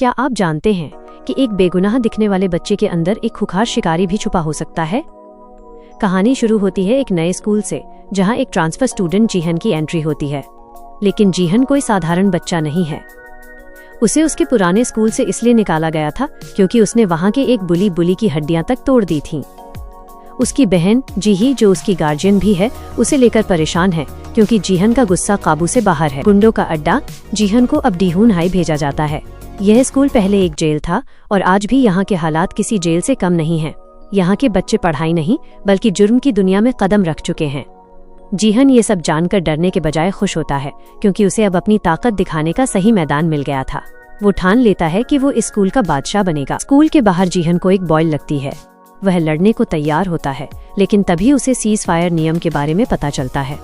क्या आप जानते हैं कि एक बेगुनाह दिखने वाले बच्चे के अंदर एक खुखार शिकारी भी छुपा हो सकता है। कहानी शुरू होती है एक नए स्कूल से, जहां एक ट्रांसफर स्टूडेंट जीहन की एंट्री होती है। लेकिन जीहन कोई साधारण बच्चा नहीं है। उसे उसके पुराने स्कूल से इसलिए निकाला गया था क्योंकि उसने वहां के एक बुली की हड्डियां तक तोड़ दी थीं। उसकी बहन जीही, जो उसकी गार्जियन भी है, उसे लेकर परेशान है क्योंकि जीहन का गुस्सा काबू से बाहर है। गुंडों का अड्डा। जीहन को अब डीहून हाई भेजा जाता है। यह स्कूल पहले एक जेल था और आज भी यहाँ के हालात किसी जेल से कम नहीं हैं। यहाँ के बच्चे पढ़ाई नहीं बल्कि जुर्म की दुनिया में कदम रख चुके हैं। जीहन ये सब जानकर डरने के बजाय खुश होता है क्योंकि उसे अब अपनी ताकत दिखाने का सही मैदान मिल गया था। वो ठान लेता है कि वो इस स्कूल का बादशाह बनेगा। स्कूल के बाहर जीहन को एक बॉयल लगती है। वह लड़ने को तैयार होता है, लेकिन तभी उसे सीज फायर नियम के बारे में पता चलता है।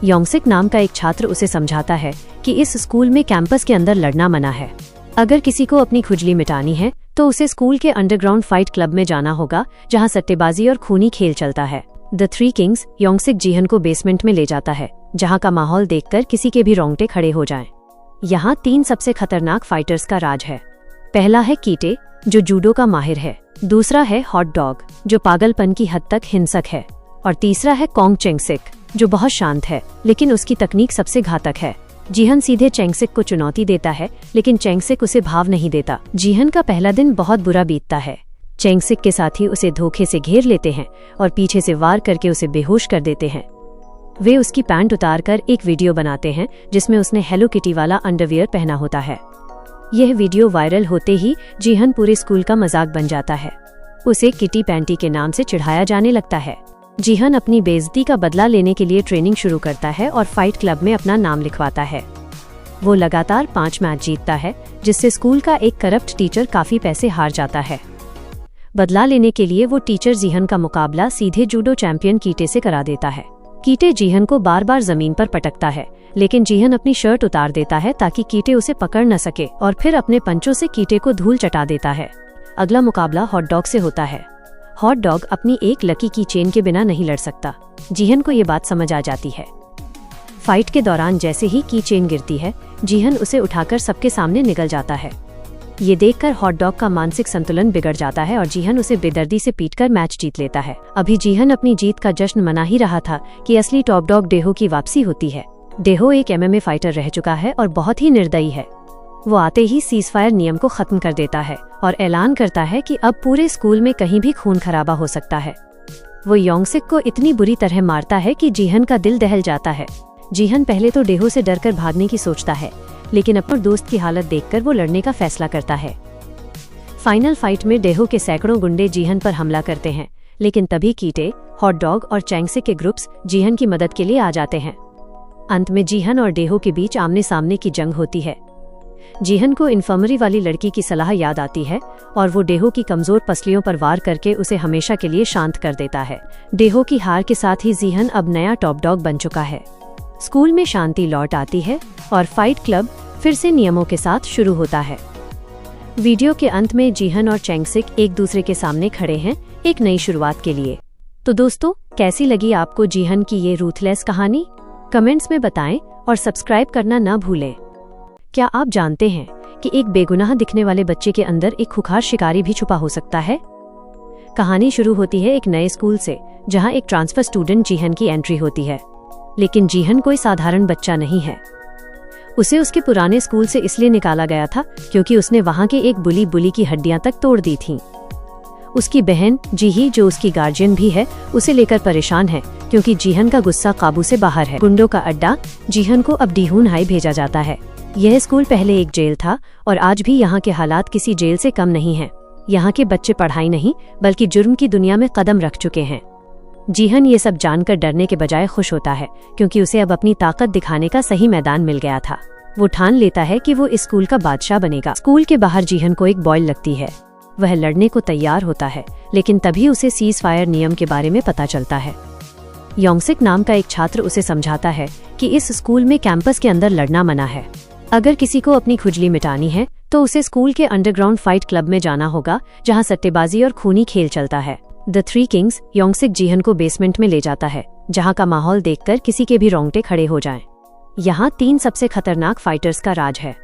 योंगसिक नाम का एक छात्र उसे समझाता है कि इस स्कूल में कैंपस के अंदर लड़ना मना है। अगर किसी को अपनी खुजली मिटानी है तो उसे स्कूल के अंडरग्राउंड फाइट क्लब में जाना होगा, जहां सट्टेबाजी और खूनी खेल चलता है। The three kings. Yongsik Jihan को बेसमेंट में ले जाता है, जहां का माहौल देखकर किसी के भी रोंगटे खड़े हो जाएं। यहाँ 3 सबसे खतरनाक फाइटर्स का राज है। पहला है कीटे, जो जूडो का माहिर है। दूसरा है हॉट डॉग, जो पागलपन की हद तक हिंसक है। और तीसरा है कोंग चेंगसिक, जो बहुत शांत है लेकिन उसकी तकनीक सबसे घातक है। जीहन सीधे चेंगसिक को चुनौती देता है, लेकिन चेंगसिक उसे भाव नहीं देता। जीहन का पहला दिन बहुत बुरा बीतता है। चेंगसिक के साथी उसे धोखे से घेर लेते हैं और पीछे से वार करके उसे बेहोश कर देते हैं। वे उसकी पैंट उतारकर एक वीडियो बनाते हैं जिसमें उसने हेलो किटी वाला अंडरवियर पहना होता है। यह वीडियो वायरल होते ही जीहन पूरे स्कूल का मजाक बन जाता है। उसे किटी पैंटी के नाम से चिढ़ाया जाने लगता है। जीहन अपनी बेइज्जती का बदला लेने के लिए ट्रेनिंग शुरू करता है और फाइट क्लब में अपना नाम लिखवाता है। वो लगातार 5 मैच जीतता है, जिससे स्कूल का एक करप्ट टीचर काफी पैसे हार जाता है। बदला लेने के लिए वो टीचर जीहन का मुकाबला सीधे जूडो चैंपियन कीटे से करा देता है। कीटे जीहन को बार बार जमीन पर पटकता है, लेकिन जीहन अपनी शर्ट उतार देता है ताकि कीटे उसे पकड़ न सके और फिर अपने पंचों से कीटे को धूल चटा देता है। अगला मुकाबला हॉट डॉग से होता है। हॉट डॉग अपनी एक लकी की चेन के बिना नहीं लड़ सकता। जीहन को ये बात समझ आ जाती है। फाइट के दौरान जैसे ही की चेन गिरती है, जीहन उसे उठाकर सबके सामने निकल जाता है। ये देखकर हॉट डॉग का मानसिक संतुलन बिगड़ जाता है और जीहन उसे बेदर्दी से पीटकर मैच जीत लेता है। अभी जीहन अपनी जीत का जश्न मना ही रहा था कि असली टॉप डॉग डेहो की वापसी होती है। डेहो एक MMA फाइटर रह चुका है और बहुत ही निर्दयी है। वो आते ही सीज फायर नियम को खत्म कर देता है और ऐलान करता है कि अब पूरे स्कूल में कहीं भी खून खराबा हो सकता है। वो योंगसिक को इतनी बुरी तरह मारता है कि जीहन का दिल दहल जाता है। जीहन पहले तो डेहो से डरकर भागने की सोचता है, लेकिन अपने दोस्त की हालत देखकर वो लड़ने का फैसला करता है। फाइनल फाइट में डेहो के सैकड़ों गुंडे जीहन पर हमला करते हैं, लेकिन तभी कीटे, हॉट डॉग और चेंगसिक के ग्रुप्स जीहन की मदद के लिए आ जाते हैं। अंत में जीहन और डेहो के बीच आमने सामने की जंग होती है। जीहन को इन्फर्मरी वाली लड़की की सलाह याद आती है और वो डेहो की कमजोर पसलियों पर वार करके उसे हमेशा के लिए शांत कर देता है। डेहो की हार के साथ ही जीहन अब नया टॉप डॉग बन चुका है। स्कूल में शांति लौट आती है और फाइट क्लब फिर से नियमों के साथ शुरू होता है। वीडियो के अंत में जीहन और चेंगसिक एक दूसरे के सामने खड़े हैं एक नई शुरुआत के लिए। तो दोस्तों, कैसी लगी आपको जीहन की ये रूथलेस कहानी? कमेंट्स में बताएं और सब्सक्राइब करना न भूलें। क्या आप जानते हैं कि एक बेगुनाह दिखने वाले बच्चे के अंदर एक खुखार शिकारी भी छुपा हो सकता है? कहानी शुरू होती है एक नए स्कूल से, जहां एक ट्रांसफर स्टूडेंट जीहन की एंट्री होती है। लेकिन जीहन कोई साधारण बच्चा नहीं है। उसे उसके पुराने स्कूल से इसलिए निकाला गया था क्योंकि उसने वहां के एक बुली की हड्डियां तक तोड़ दी थीं। उसकी बहन जीही, जो उसकी गार्जियन भी है, उसे लेकर परेशान है क्योंकि जीहन का गुस्सा काबू से बाहर है। गुंडों का अड्डा। जीहन को अब डीहून हाई भेजा जाता है। यह स्कूल पहले एक जेल था और आज भी यहाँ के हालात किसी जेल से कम नहीं हैं। यहाँ के बच्चे पढ़ाई नहीं बल्कि जुर्म की दुनिया में कदम रख चुके हैं। जीहन ये सब जानकर डरने के बजाय खुश होता है क्योंकि उसे अब अपनी ताकत दिखाने का सही मैदान मिल गया था। वो ठान लेता है कि वो इस स्कूल का बादशाह बनेगा। स्कूल के बाहर जीहन को एक बॉयल लगती है। वह लड़ने को तैयार होता है, लेकिन तभी उसे सीज फायर नियम के बारे में पता चलता है। योंगसिक नाम का एक छात्र उसे समझाता है कि इस स्कूल में कैंपस के अंदर लड़ना मना है। अगर किसी को अपनी खुजली मिटानी है तो उसे स्कूल के अंडरग्राउंड फाइट क्लब में जाना होगा, जहां सट्टेबाजी और खूनी खेल चलता है। The three kings. Yongsik Jihan को बेसमेंट में ले जाता है, जहां का माहौल देखकर किसी के भी रोंगटे खड़े हो जाएं। यहाँ 3 सबसे खतरनाक फाइटर्स का राज है।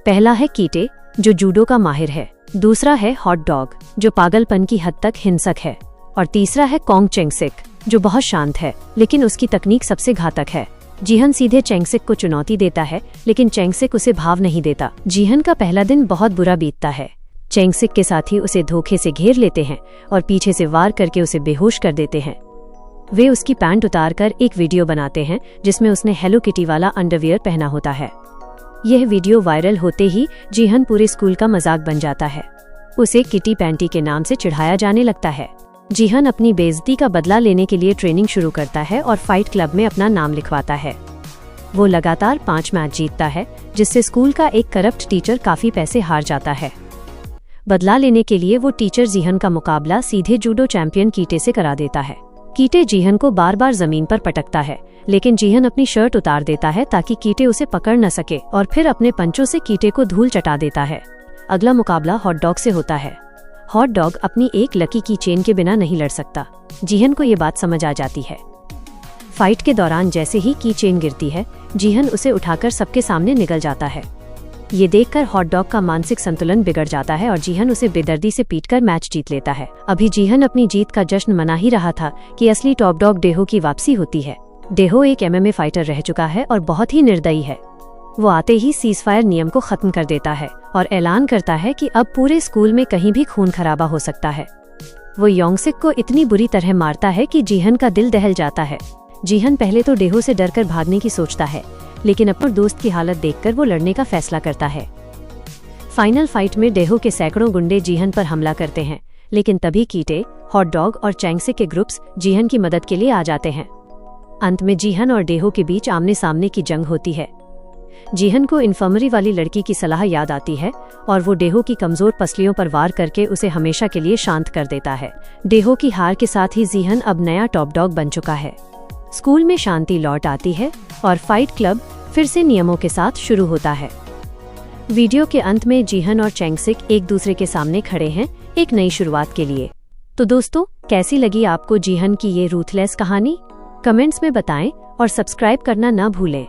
पहला है कीटे, जो जूडो का माहिर है। दूसरा है हॉट डॉग, जो पागलपन की हद तक हिंसक है। और तीसरा है कॉन्ग चेंगसिक, जो बहुत शांत है लेकिन उसकी तकनीक सबसे घातक है। जीहन सीधे चेंगसिक को चुनौती देता है, लेकिन चेंगसिक उसे भाव नहीं देता। जीहन का पहला दिन बहुत बुरा बीतता है। चेंगसिक के साथी उसे धोखे से घेर लेते हैं और पीछे से वार करके उसे बेहोश कर देते हैं। वे उसकी पैंट उतारकर एक वीडियो बनाते हैं जिसमें उसने हेलो किटी वाला अंडरवियर पहना होता है। यह वीडियो वायरल होते ही जीहन पूरे स्कूल का मजाक बन जाता है। उसे किटी पैंटी के नाम से चिढ़ाया जाने लगता है। जीहन अपनी बेइज्जती का बदला लेने के लिए ट्रेनिंग शुरू करता है और फाइट क्लब में अपना नाम लिखवाता है। वो लगातार 5 मैच जीतता है, जिससे स्कूल का एक करप्ट टीचर काफी पैसे हार जाता है। बदला लेने के लिए वो टीचर जीहन का मुकाबला सीधे जूडो चैंपियन कीटे से करा देता है। कीटे जीहन को बार बार जमीन पर पटकता है, लेकिन जीहन अपनी शर्ट उतार देता है ताकि कीटे उसे पकड़ न सके और फिर अपने पंचों से कीटे को धूल चटा देता है। अगला मुकाबला हॉट डॉग से होता है। हॉट डॉग अपनी एक लकी की चेन के बिना नहीं लड़ सकता। जीहन को ये बात समझ आ जाती है। फाइट के दौरान जैसे ही की चेन गिरती है, जीहन उसे उठाकर सबके सामने निकल जाता है। ये देखकर हॉट डॉग का मानसिक संतुलन बिगड़ जाता है और जीहन उसे बेदर्दी से पीटकर मैच जीत लेता है। अभी जीहन अपनी जीत का जश्न मना ही रहा था कि असली टॉप डॉग डेहो की वापसी होती है। डेहो एक MMA फाइटर रह चुका है और बहुत ही निर्दयी है। वो आते ही सीजफायर नियम को खत्म कर देता है और ऐलान करता है कि अब पूरे स्कूल में कहीं भी खून खराबा हो सकता है। वो योंगसिक को इतनी बुरी तरह मारता है कि जीहन का दिल दहल जाता है। जीहन पहले तो डेहो से डरकर भागने की सोचता है, लेकिन अपने दोस्त की हालत देखकर वो लड़ने का फैसला करता है। फाइनल फाइट में डेहो के सैकड़ों गुंडे जीहन पर हमला करते हैं, लेकिन तभी कीटे, हॉट डॉग और चेंगसिक के ग्रुप्स जीहन की मदद के लिए आ जाते हैं। अंत में जीहन और डेहो के बीच आमने सामने की जंग होती है। जीहन को इन्फर्मरी वाली लड़की की सलाह याद आती है और वो डेहो की कमजोर पसलियों पर वार करके उसे हमेशा के लिए शांत कर देता है। डेहो की हार के साथ ही जीहन अब नया टॉप डॉग बन चुका है। स्कूल में शांति लौट आती है और फाइट क्लब फिर से नियमों के साथ शुरू होता है। वीडियो के अंत में जीहन और चेंगसिक एक दूसरे के सामने खड़े हैं एक नई शुरुआत के लिए। तो दोस्तों, कैसी लगी आपको जीहन की ये रूथलेस कहानी? कमेंट्स में बताएं और सब्सक्राइब करना ना भूलें।